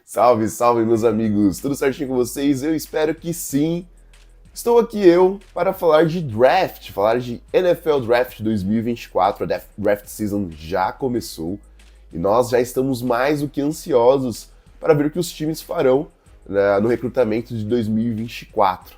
Salve, salve, meus amigos! Tudo certinho com vocês? Eu espero que sim. Estou aqui eu para falar de draft, falar de NFL Draft 2024. A draft season já começou e nós já estamos mais do que ansiosos para ver o que os times farão, né, no recrutamento de 2024.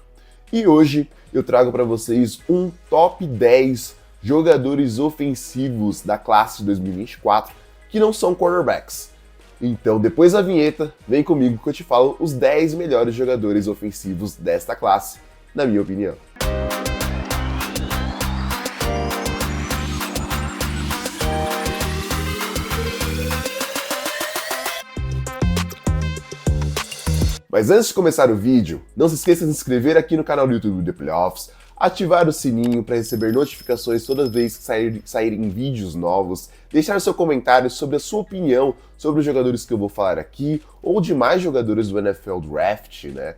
E hoje eu trago para vocês um top 10 jogadores ofensivos da classe de 2024 que não são quarterbacks. Então, depois da vinheta, vem comigo que eu te falo os 10 melhores jogadores ofensivos desta classe, na minha opinião. Mas antes de começar o vídeo, não se esqueça de se inscrever aqui no canal do YouTube do The Playoffs, ativar o sininho para receber notificações toda vez que saírem vídeos novos, deixar seu comentário sobre a sua opinião sobre os jogadores que eu vou falar aqui, ou de mais jogadores do NFL Draft, né?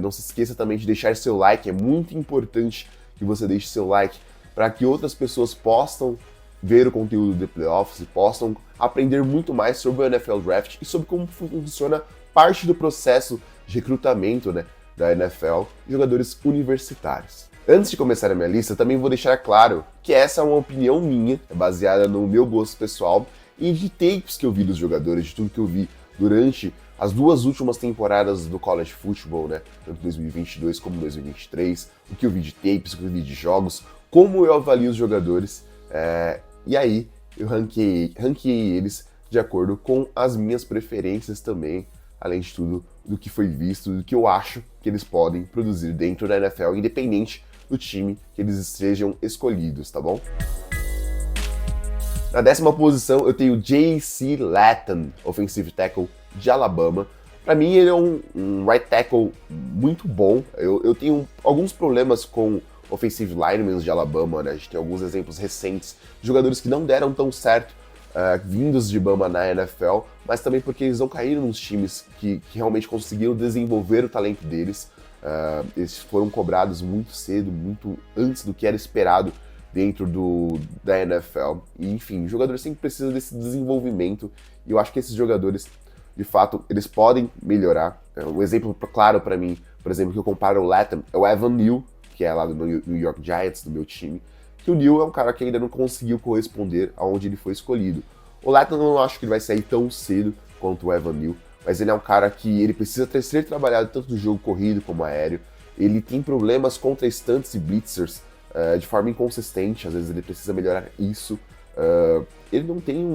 Não se esqueça também de deixar seu like, é muito importante que você deixe seu like para que outras pessoas possam ver o conteúdo do The Playoffs e possam aprender muito mais sobre o NFL Draft e sobre como funciona parte do processo de recrutamento, né, da NFL de jogadores universitários. Antes de começar a minha lista, também vou deixar claro que essa é uma opinião minha, é baseada no meu gosto pessoal e de tapes que eu vi dos jogadores, de tudo que eu vi durante as duas últimas temporadas do College Football, né, tanto 2022 como 2023, o que eu vi de tapes, o que eu vi de jogos, como eu avalio os jogadores, e aí eu ranqueei eles de acordo com as minhas preferências também, além de tudo do que foi visto, do que eu acho que eles podem produzir dentro da NFL, independente do time que eles sejam escolhidos, tá bom? Na 10ª posição eu tenho J.C. Latham, offensive tackle de Alabama. Para mim ele é um right tackle muito bom. Eu tenho alguns problemas com offensive linemen de Alabama, né? A gente tem alguns exemplos recentes de jogadores que não deram tão certo vindos de Bama na NFL, mas também porque eles não caíram nos times que realmente conseguiram desenvolver o talento deles. Eles foram cobrados muito cedo, muito antes do que era esperado dentro da NFL. E, enfim, os jogadores sempre precisam desse desenvolvimento e eu acho que esses jogadores, de fato, eles podem melhorar. Um exemplo claro para mim, por exemplo, que eu comparo o Latham, é o Evan Neal, que é lá do New York Giants, do meu time, que o Neal é um cara que ainda não conseguiu corresponder aonde ele foi escolhido. O Latham eu não acho que ele vai sair tão cedo quanto o Evan Neal, mas ele é um cara que ele precisa ser trabalhado tanto no jogo corrido como aéreo. Ele tem problemas contra stunts e blitzers de forma inconsistente, às vezes ele precisa melhorar isso. Ele não tem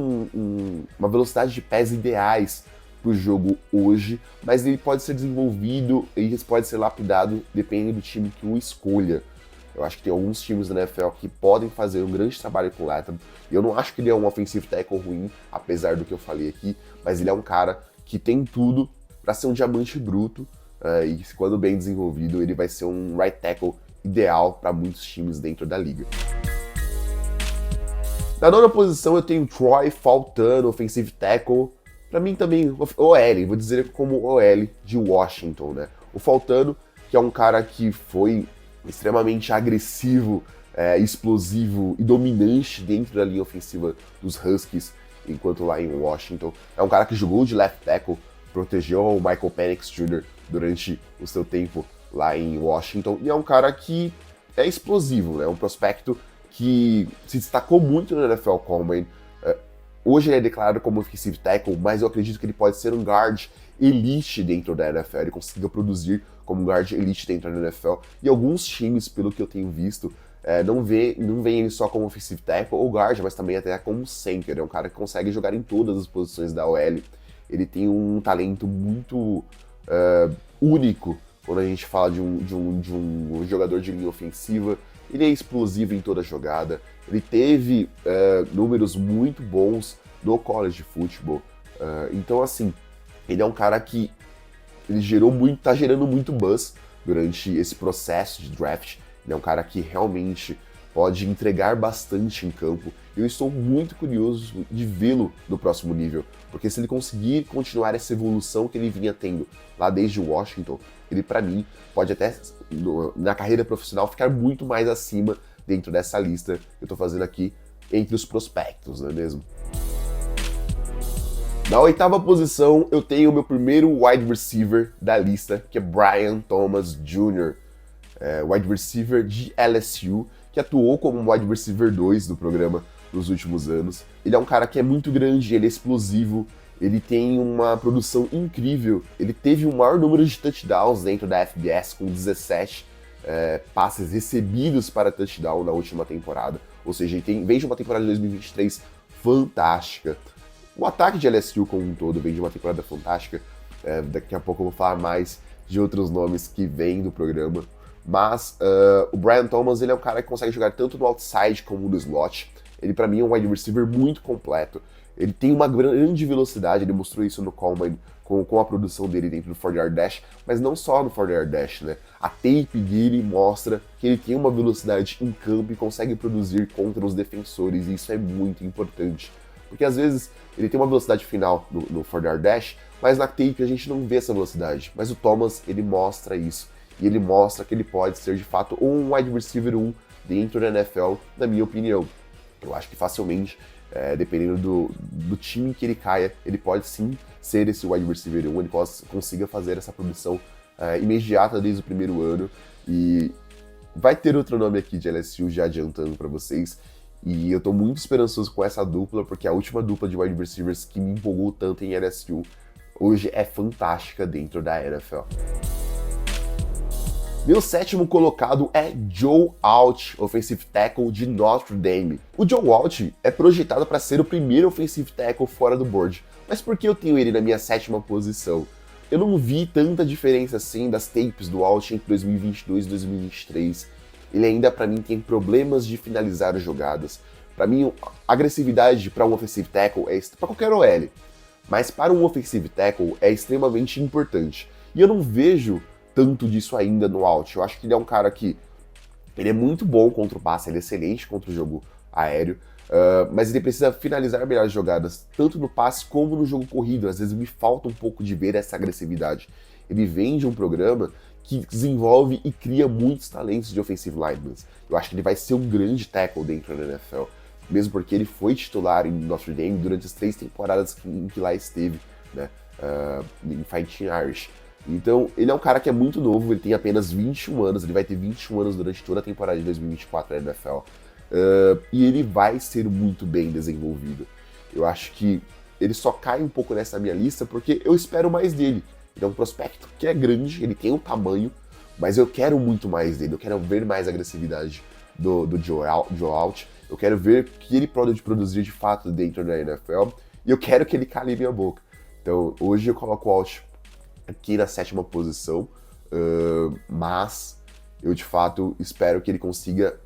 uma velocidade de pés ideais para o jogo hoje, mas ele pode ser desenvolvido e pode ser lapidado dependendo do time que o escolha. Eu acho que tem alguns times da NFL que podem fazer um grande trabalho com o Latham. E eu não acho que ele é um offensive tackle ruim, apesar do que eu falei aqui, mas ele é um cara que tem tudo para ser um diamante bruto e quando bem desenvolvido ele vai ser um right tackle ideal para muitos times dentro da liga. Na 9ª posição eu tenho Troy Fautanu, offensive tackle. Para mim também OL, vou dizer como OL de Washington, né? O Fautanu, que é um cara que foi extremamente agressivo, explosivo e dominante dentro da linha ofensiva dos Huskies, enquanto lá em Washington. É um cara que jogou de left tackle, protegeu o Michael Penix Jr. durante o seu tempo lá em Washington, e é um cara que é explosivo, né? Um prospecto que se destacou muito no NFL Combine. Hoje ele é declarado como offensive tackle, mas eu acredito que ele pode ser um guard elite dentro da NFL, ele conseguiu produzir como guard elite dentro da NFL, e alguns times, pelo que eu tenho visto, não veem ele só como offensive tackle ou guard, mas também até como center. É um cara que consegue jogar em todas as posições da OL. Ele tem um talento muito único quando a gente fala de um jogador de linha ofensiva. Ele é explosivo em toda jogada, ele teve números muito bons no college football, então assim, ele é um cara que ele tá gerando muito buzz durante esse processo de draft. Ele é um cara que realmente pode entregar bastante em campo. Eu estou muito curioso de vê-lo no próximo nível, porque se ele conseguir continuar essa evolução que ele vinha tendo lá desde Washington, ele para mim pode até na carreira profissional ficar muito mais acima dentro dessa lista que eu estou fazendo aqui entre os prospectos, não é mesmo? Na oitava posição, eu tenho o meu primeiro wide receiver da lista, que é Brian Thomas Jr., wide receiver de LSU, que atuou como wide receiver 2 do programa nos últimos anos. Ele é um cara que é muito grande, ele é explosivo, ele tem uma produção incrível, ele teve o maior número de touchdowns dentro da FBS, com 17 passes recebidos para touchdown na última temporada. Ou seja, ele vem de uma temporada de 2023 fantástica. O ataque de LSU como um todo vem de uma temporada fantástica. Daqui a pouco eu vou falar mais de outros nomes que vêm do programa. Mas o Brian Thomas, ele é um cara que consegue jogar tanto no outside como no slot. Ele, para mim, é um wide receiver muito completo. Ele tem uma grande velocidade, ele mostrou isso no Combine com a produção dele dentro do 40-yard dash, mas não só no 40-yard dash, né? A tape dele mostra que ele tem uma velocidade em campo e consegue produzir contra os defensores, e isso é muito importante. Porque às vezes ele tem uma velocidade final no 40-yard dash, mas na tape a gente não vê essa velocidade. Mas o Thomas, ele mostra isso. E ele mostra que ele pode ser, de fato, um wide receiver 1 dentro da NFL, na minha opinião. Eu acho que facilmente, dependendo do time que ele caia, ele pode sim ser esse wide receiver 1, ele consiga fazer essa produção imediata desde o primeiro ano. E vai ter outro nome aqui de LSU já adiantando para vocês. E eu tô muito esperançoso com essa dupla, porque a última dupla de wide receivers que me empolgou tanto em LSU hoje é fantástica dentro da NFL. Meu sétimo colocado é Joe Alt, offensive tackle de Notre Dame. O Joe Alt é projetado para ser o primeiro offensive tackle fora do board, mas por que eu tenho ele na minha sétima posição? Eu não vi tanta diferença assim das tapes do Alt entre 2022 e 2023. Ele ainda, para mim, tem problemas de finalizar as jogadas. Para mim, a agressividade para um offensive tackle é para qualquer OL, mas para um offensive tackle é extremamente importante. E eu não vejo tanto disso ainda no Alt. Eu acho que ele é um cara que ele é muito bom contra o passe, ele é excelente contra o jogo aéreo, mas ele precisa finalizar melhor as jogadas, tanto no passe como no jogo corrido. Às vezes me falta um pouco de ver essa agressividade. Ele vem de um programa que desenvolve e cria muitos talentos de offensive linemen. Eu acho que ele vai ser um grande tackle dentro da NFL, mesmo porque ele foi titular em Notre Dame durante as 3 temporadas em que lá esteve, né, em Fighting Irish. Então, ele é um cara que é muito novo, ele tem apenas 21 anos, ele vai ter 21 anos durante toda a temporada de 2024 da NFL, e ele vai ser muito bem desenvolvido. Eu acho que ele só cai um pouco nessa minha lista porque eu espero mais dele. Ele é um prospecto que é grande, ele tem um tamanho, mas eu quero muito mais dele, eu quero ver mais agressividade do Joe Alt, eu quero ver o que ele pode produzir de fato dentro da NFL, e eu quero que ele cale minha boca. Então, hoje eu coloco o Alt aqui na sétima posição, mas eu de fato espero que ele consiga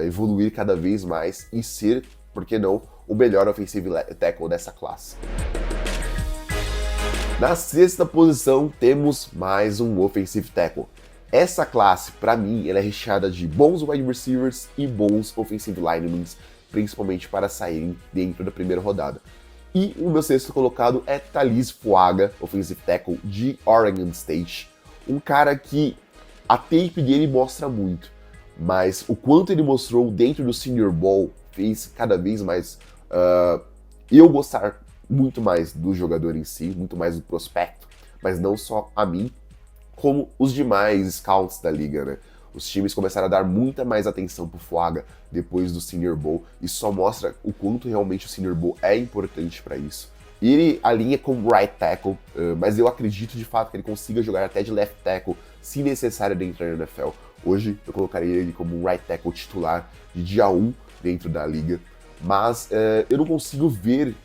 evoluir cada vez mais e ser, por que não, o melhor offensive tackle dessa classe. Na sexta posição temos mais um offensive tackle. Essa classe, para mim, ela é recheada de bons wide receivers e bons offensive linemen, principalmente para saírem dentro da primeira rodada. E o meu sexto colocado é Taliese Fuaga, offensive tackle de Oregon State. Um cara que a tape dele mostra muito, mas o quanto ele mostrou dentro do Senior Bowl fez cada vez mais eu gostar muito mais do jogador em si, muito mais do prospecto, mas não só a mim, como os demais scouts da liga, né? Os times começaram a dar muita mais atenção pro Fuaga depois do Senior Bowl. Isso só mostra o quanto realmente o Senior Bowl é importante para isso. E ele alinha como right tackle, mas eu acredito de fato que ele consiga jogar até de left tackle, se necessário, dentro da NFL. Hoje eu colocaria ele como um right tackle titular de dia 1 dentro da liga. Mas eu não consigo ver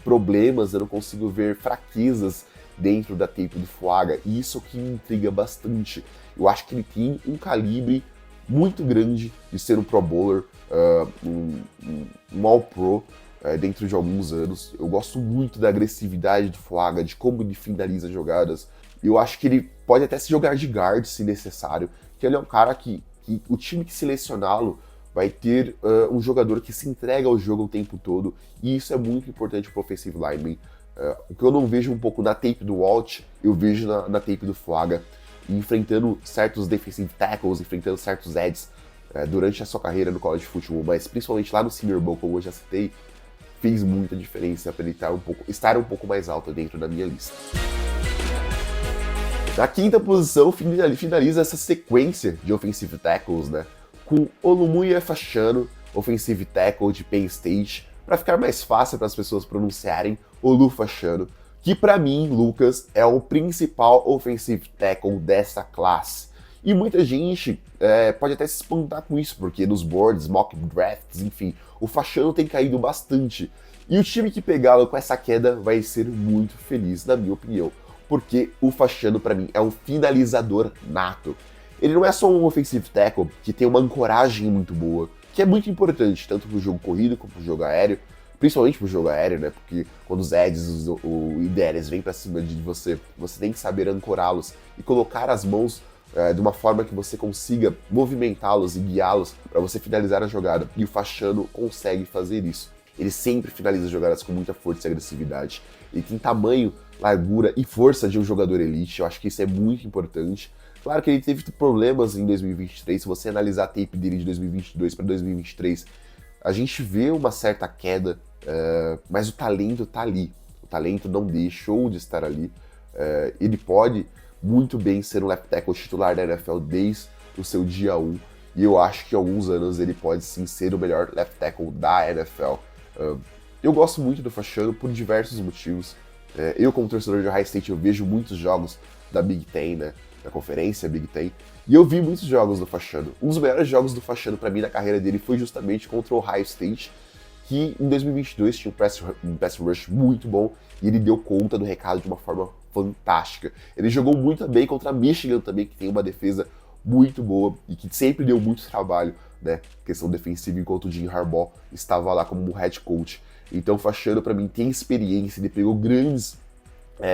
problemas, eu não consigo ver fraquezas dentro da tape do Fuaga, e isso que me intriga bastante. Eu acho que ele tem um calibre muito grande de ser um Pro Bowler, um All-Pro dentro de alguns anos. Eu gosto muito da agressividade do Fuaga, de como ele finaliza jogadas. Eu acho que ele pode até se jogar de guard, se necessário, que ele é um cara que o time que selecioná-lo vai ter um jogador que se entrega ao jogo o tempo todo, e isso é muito importante para o offensive lineman. O que eu não vejo um pouco na tape do Alt, eu vejo na tape do Fuaga, enfrentando certos defensive tackles, enfrentando certos edges durante a sua carreira no college football, mas principalmente lá no Senior Bowl, como eu já citei, fez muita diferença para ele estar um pouco mais alto dentro da minha lista. Na quinta posição, finaliza essa sequência de offensive tackles, né, com Olumuyiwa Fashanu, offensive tackle de Penn State, para ficar mais fácil para as pessoas pronunciarem, Olu Fashanu, que para mim, Lucas, é o principal offensive tackle dessa classe. E muita gente pode até se espantar com isso, porque nos boards, mock drafts, enfim, o Fashanu tem caído bastante. E o time que pegá-lo com essa queda vai ser muito feliz, na minha opinião, porque o Fashanu, para mim, é um finalizador nato. Ele não é só um offensive tackle que tem uma ancoragem muito boa, que é muito importante, tanto para o jogo corrido como para o jogo aéreo, principalmente para o jogo aéreo, né? Porque quando os edges, o IDLs vêm para cima de você, você tem que saber ancorá-los e colocar as mãos de uma forma que você consiga movimentá-los e guiá-los para você finalizar a jogada. E o Fashanu consegue fazer isso. Ele sempre finaliza jogadas com muita força e agressividade. Ele tem tamanho, largura e força de um jogador elite. Eu acho que isso é muito importante. Claro que ele teve problemas em 2023. Se você analisar a tape dele de 2022 para 2023, a gente vê uma certa queda, mas o talento tá ali. O talento não deixou de estar ali. Ele pode muito bem ser um left tackle titular da NFL desde o seu dia 1. E eu acho que em alguns anos ele pode sim ser o melhor left tackle da NFL. Eu gosto muito do Fashanu por diversos motivos. Eu, como torcedor de Ohio State, eu vejo muitos jogos da Big Ten, né, da conferência Big Ten, e eu vi muitos jogos do Fashanu. Um dos melhores jogos do Fashanu para mim na carreira dele foi justamente contra o Ohio State, que em 2022 tinha um pass rush muito bom e ele deu conta do recado de uma forma fantástica. Ele jogou muito bem contra a Michigan também, que tem uma defesa muito boa e que sempre deu muito trabalho, né, questão defensiva, enquanto o Jim Harbaugh estava lá como head coach. Então o Fashanu, para mim, tem experiência, ele pegou grandes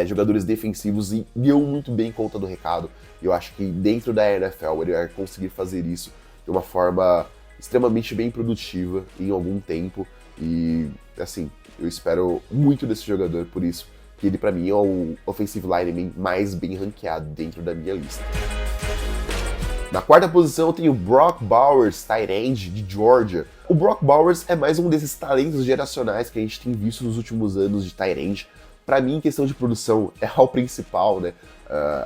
jogadores defensivos e deu muito bem conta do recado. Eu acho que dentro da NFL ele vai conseguir fazer isso de uma forma extremamente bem produtiva em algum tempo. E, assim, eu espero muito desse jogador, por isso que ele, para mim, é o offensive lineman mais bem ranqueado dentro da minha lista. Na quarta posição eu tenho Brock Bowers, tight end de Georgia. O Brock Bowers é mais um desses talentos geracionais que a gente tem visto nos últimos anos de tight end. Para mim, em questão de produção, é o principal, né?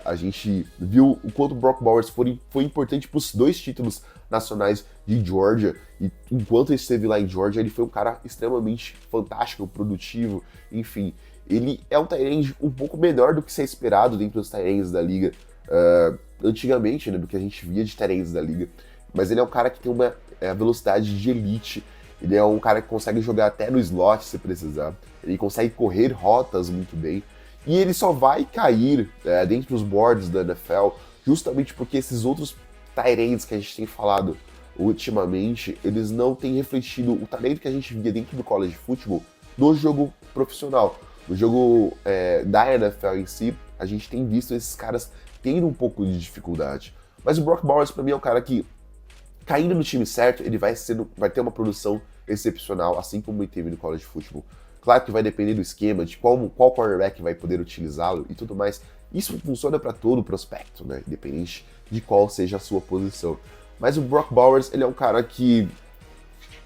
A gente viu o quanto o Brock Bowers foi importante para os 2 títulos nacionais de Georgia, e enquanto ele esteve lá em Georgia, ele foi um cara extremamente fantástico, produtivo, enfim. Ele é um tight end um pouco menor do que se é esperado dentro dos tight ends da liga, antigamente, né, do que a gente via de tight ends da liga, mas ele é um cara que tem uma velocidade de elite. Ele é um cara que consegue jogar até no slot se precisar. Ele consegue correr rotas muito bem. E ele só vai cair dentro dos boards da NFL justamente porque esses outros tight ends que a gente tem falado ultimamente, eles não têm refletido o talento que a gente via dentro do college football no jogo profissional. No jogo da NFL em si, a gente tem visto esses caras tendo um pouco de dificuldade. Mas o Brock Bowers, para mim, é um cara que, caindo no time certo, ele vai ter uma produção excepcional, assim como ele teve no college football. Claro que vai depender do esquema, de qual quarterback vai poder utilizá-lo e tudo mais. Isso funciona para todo prospecto, né? Independente de qual seja a sua posição. Mas o Brock Bowers, ele é um cara que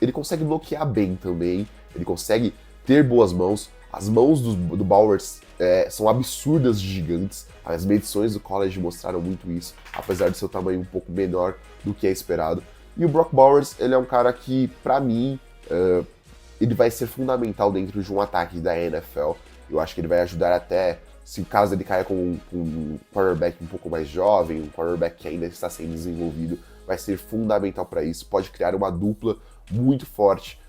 ele consegue bloquear bem também, ele consegue ter boas mãos. As mãos do Bowers são absurdas de gigantes. As medições do college mostraram muito isso, apesar de seu tamanho um pouco menor do que é esperado. E o Brock Bowers, ele é um cara que, pra mim, ele vai ser fundamental dentro de um ataque da NFL. Eu acho que ele vai ajudar até, se caso ele caia com um quarterback um pouco mais jovem, um quarterback que ainda está sendo desenvolvido, vai ser fundamental para isso. Pode criar uma dupla muito forte,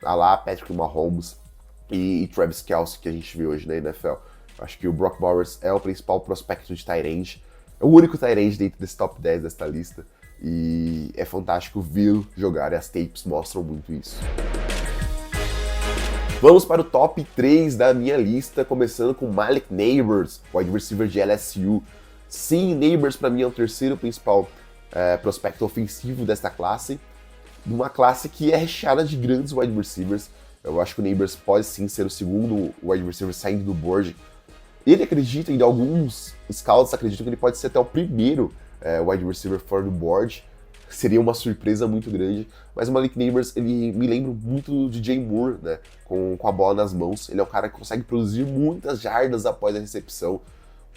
a lá Patrick Mahomes e Travis Kelce, que a gente vê hoje na NFL. Acho que o Brock Bowers é o principal prospecto de tight end. É o único tight end dentro desse top 10 desta lista. E é fantástico vê-lo jogar, e as tapes mostram muito isso. Vamos para o top 3 da minha lista, começando com Malik Nabers, wide receiver de LSU. Sim, Nabers para mim é o terceiro principal prospecto ofensivo desta classe, numa classe que é recheada de grandes wide receivers. Eu acho que o Nabers pode sim ser o segundo wide receiver saindo do board. Ele acredita, e alguns scouts acreditam que ele pode ser até o primeiro wide receiver fora do board. seria uma surpresa muito grande, mas o Malik Nabers, ele me lembra muito do DJ Moore, né, com a bola nas mãos. Ele é um cara que consegue produzir muitas jardas após a recepção,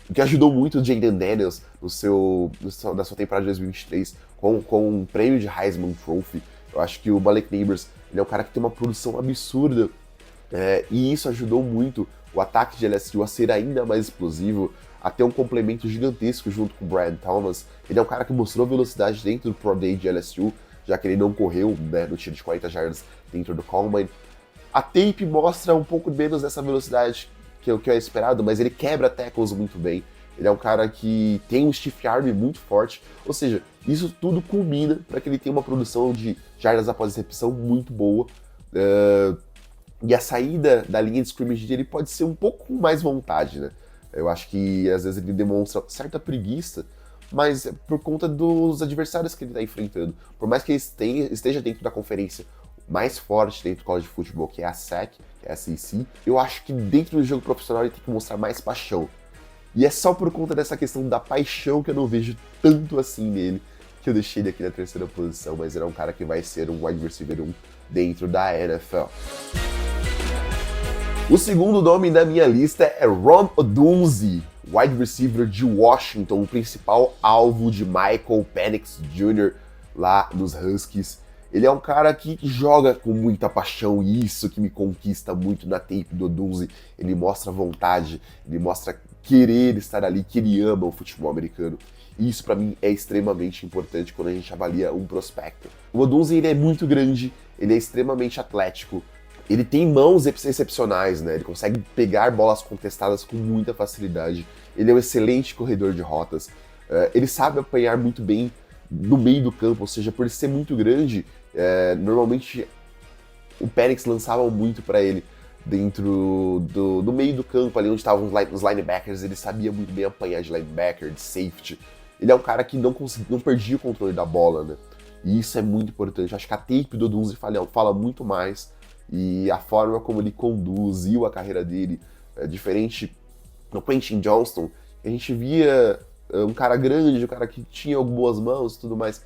o que ajudou muito o Jayden Daniels na sua temporada de 2023 com um prêmio de Heisman Trophy. Eu acho que o Malik Nabers, ele é um cara que tem uma produção absurda, e isso ajudou muito o ataque de LSU a ser ainda mais explosivo, a ter um complemento gigantesco junto com o Brian Thomas. Ele é um cara que mostrou velocidade dentro do Pro Day de LSU, já que ele não correu, né, no tiro de 40 jardas dentro do Combine. A tape mostra um pouco menos dessa velocidade que é esperado, mas ele quebra tackles muito bem. Ele é um cara que tem um stiff arm muito forte, ou seja, isso tudo culmina para que ele tenha uma produção de jardas após recepção muito boa. E a saída da linha de scrimmage dele pode ser um pouco com mais vontade, né? Eu acho que às vezes ele demonstra certa preguiça, mas é por conta dos adversários que ele está enfrentando. Por mais que ele esteja dentro da conferência mais forte dentro do college football, que é a SEC, que é a SEC, eu acho que dentro do jogo profissional ele tem que mostrar mais paixão. E é só por conta dessa questão da paixão que eu não vejo tanto assim nele, que eu deixei ele aqui na terceira posição, mas ele é um cara que vai ser um wide receiver 1 dentro da NFL. O segundo nome da minha lista é Rome Odunze, wide receiver de Washington, o principal alvo de Michael Penix Jr. lá nos Huskies. Ele é um cara que joga com muita paixão e isso que me conquista muito na tape do Odunze. Ele mostra vontade, ele mostra querer estar ali, que ele ama o futebol americano. E isso para mim é extremamente importante quando a gente avalia um prospecto. O Odunze, ele é muito grande, ele é extremamente atlético, ele tem mãos excepcionais, né? Ele consegue pegar bolas contestadas com muita facilidade. Ele é um excelente corredor de rotas. Ele sabe apanhar muito bem no meio do campo, ou seja, por ele ser muito grande, normalmente o Penix lançava muito para ele dentro do meio do campo, ali onde estavam os linebackers. Ele sabia muito bem apanhar de linebacker, de safety. Ele é um cara que não perdia o controle da bola, né? E isso é muito importante. Acho que a tape do Odunze fala muito mais. E a forma como ele conduziu a carreira dele é diferente do Quentin Johnston. A gente via um cara grande, um cara que tinha boas mãos e tudo mais,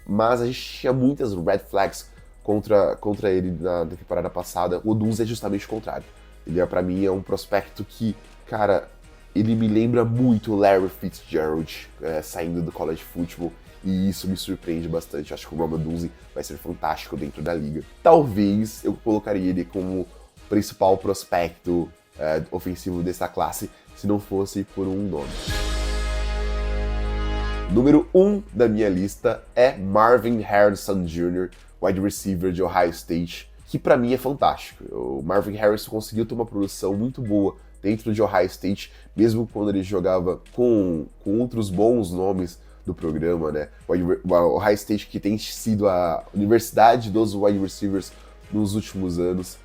mas a gente tinha muitas red flags contra ele na temporada passada. O Odunze é justamente o contrário. Ele, pra mim, é um prospecto que, cara, ele me lembra muito o Larry Fitzgerald saindo do college football. E isso me surpreende bastante. Eu acho que o Rome Odunze vai ser fantástico dentro da liga. Talvez eu colocaria ele como principal prospecto ofensivo dessa classe, se não fosse por um nome. Número 1 da minha lista é Marvin Harrison Jr., wide receiver de Ohio State, que pra mim é fantástico. O Marvin Harrison conseguiu ter uma produção muito boa dentro de Ohio State, mesmo quando ele jogava com outros bons nomes do programa, né? O Ohio State, que tem sido a universidade dos wide receivers nos últimos anos.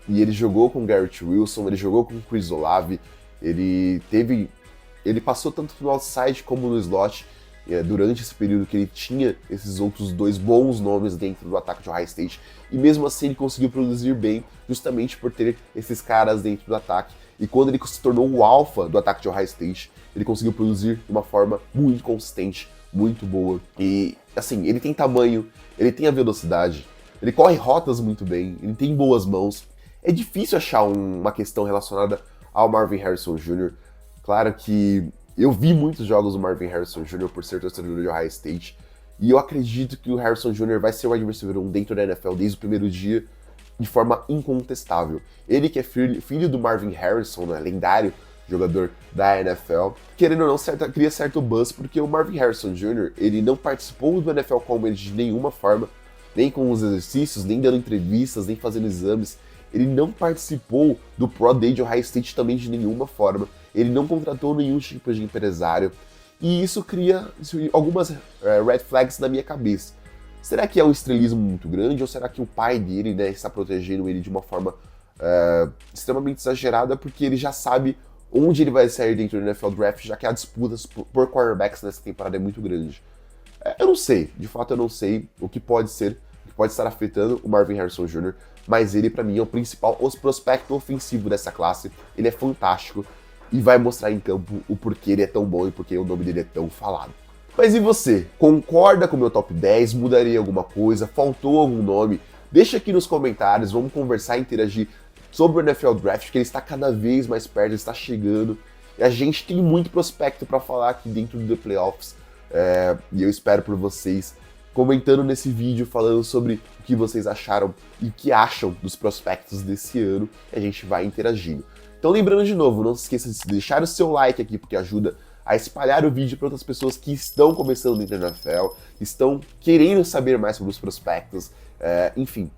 E ele jogou com Garrett Wilson, ele jogou com Chris Olave, ele passou tanto no outside como no slot durante esse período que ele tinha esses outros dois bons nomes dentro do ataque de Ohio State, e mesmo assim ele conseguiu produzir bem, justamente por ter esses caras dentro do ataque. E quando ele se tornou o alfa do ataque de Ohio State, ele conseguiu produzir de uma forma muito consistente, muito boa. E, assim, ele tem tamanho, ele tem a velocidade, ele corre rotas muito bem, ele tem boas mãos. É difícil achar uma questão relacionada ao Marvin Harrison Jr. Claro que eu vi muitos jogos do Marvin Harrison Jr. por ser torcedor de Ohio State, e eu acredito que o Harrison Jr. vai ser o wide receiver 1 dentro da NFL desde o primeiro dia, de forma incontestável. Ele que é filho do Marvin Harrison, né, lendário jogador da NFL, querendo ou não, cria certo buzz, porque o Marvin Harrison Jr., ele não participou do NFL Combine de nenhuma forma, nem com os exercícios, nem dando entrevistas, nem fazendo exames. Ele não participou do Pro Day de Ohio State também de nenhuma forma. Ele não contratou nenhum tipo de empresário. E isso cria algumas red flags na minha cabeça. Será que é um estrelismo muito grande, ou será que o pai dele, né, está protegendo ele de uma forma extremamente exagerada, porque ele já sabe onde ele vai sair dentro do NFL Draft, já que a disputa por quarterbacks nessa temporada é muito grande? Eu não sei, de fato eu não sei o que pode estar afetando o Marvin Harrison Jr., mas ele pra mim é o principal prospecto ofensivo dessa classe. Ele é fantástico e vai mostrar em campo o porquê ele é tão bom e porque o nome dele é tão falado. Mas e você? Concorda com o meu top 10? Mudaria alguma coisa? Faltou algum nome? Deixa aqui nos comentários, vamos conversar e interagir sobre o NFL Draft, que ele está cada vez mais perto, ele está chegando. E a gente tem muito prospecto para falar aqui dentro do The Playoffs. E eu espero por vocês comentando nesse vídeo, falando sobre o que vocês acharam e o que acham dos prospectos desse ano. E a gente vai interagindo. Então lembrando de novo, não se esqueça de deixar o seu like aqui, porque ajuda a espalhar o vídeo para outras pessoas que estão começando dentro da NFL, estão querendo saber mais sobre os prospectos, enfim,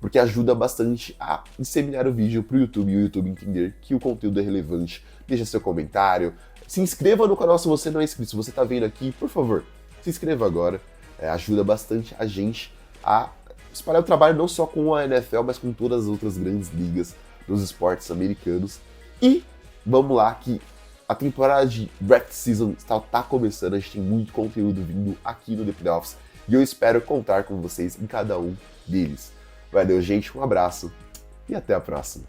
porque ajuda bastante a disseminar o vídeo para o YouTube e o YouTube entender que o conteúdo é relevante. Deixa seu comentário, se inscreva no canal se você não é inscrito. Se você está vendo aqui, por favor, se inscreva agora. Ajuda bastante a gente a espalhar o trabalho não só com a NFL, mas com todas as outras grandes ligas dos esportes americanos. E vamos lá que a temporada de Draft Season está começando, a gente tem muito conteúdo vindo aqui no The Playoffs e eu espero contar com vocês em cada um deles. Valeu, gente, um abraço e até a próxima.